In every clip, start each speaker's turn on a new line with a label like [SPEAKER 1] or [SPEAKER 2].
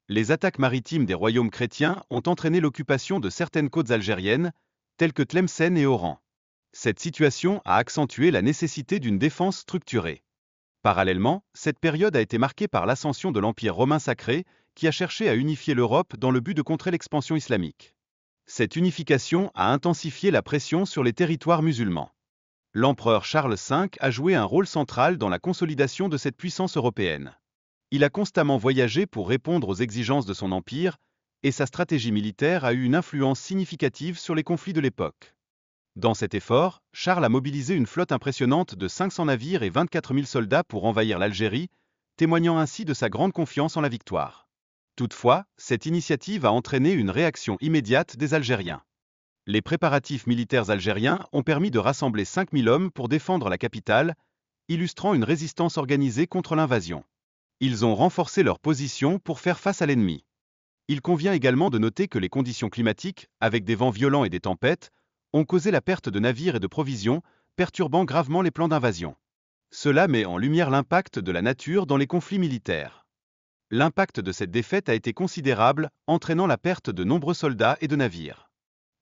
[SPEAKER 1] Les attaques maritimes des royaumes chrétiens ont entraîné l'occupation de certaines côtes algériennes, telles que Tlemcen et Oran. Cette situation a accentué la nécessité d'une défense structurée. Parallèlement, cette période a été marquée par l'ascension de l'Empire romain sacré, qui a cherché à unifier l'Europe dans le but de contrer l'expansion islamique. Cette unification a intensifié la pression sur les territoires musulmans. L'empereur Charles V a joué un rôle central dans la consolidation de cette puissance européenne. Il a constamment voyagé pour répondre aux exigences de son empire, et sa stratégie militaire a eu une influence significative sur les conflits de l'époque. Dans cet effort, Charles a mobilisé une flotte impressionnante de 500 navires et 24 000 soldats pour envahir l'Algérie, témoignant ainsi de sa grande confiance en la victoire. Toutefois, cette initiative a entraîné une réaction immédiate des Algériens. Les préparatifs militaires algériens ont permis de rassembler 5 000 hommes pour défendre la capitale, illustrant une résistance organisée contre l'invasion. Ils ont renforcé leur position pour faire face à l'ennemi. Il convient également de noter que les conditions climatiques, avec des vents violents et des tempêtes, ont causé la perte de navires et de provisions, perturbant gravement les plans d'invasion. Cela met en lumière l'impact de la nature dans les conflits militaires. L'impact de cette défaite a été considérable, entraînant la perte de nombreux soldats et de navires.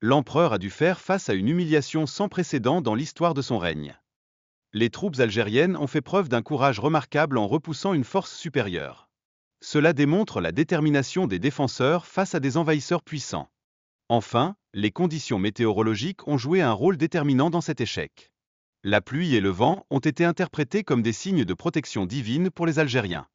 [SPEAKER 1] L'empereur a dû faire face à une humiliation sans précédent dans l'histoire de son règne. Les troupes algériennes ont fait preuve d'un courage remarquable en repoussant une force supérieure. Cela démontre la détermination des défenseurs face à des envahisseurs puissants. Enfin, les conditions météorologiques ont joué un rôle déterminant dans cet échec. La pluie et le vent ont été interprétés comme des signes de protection divine pour les Algériens.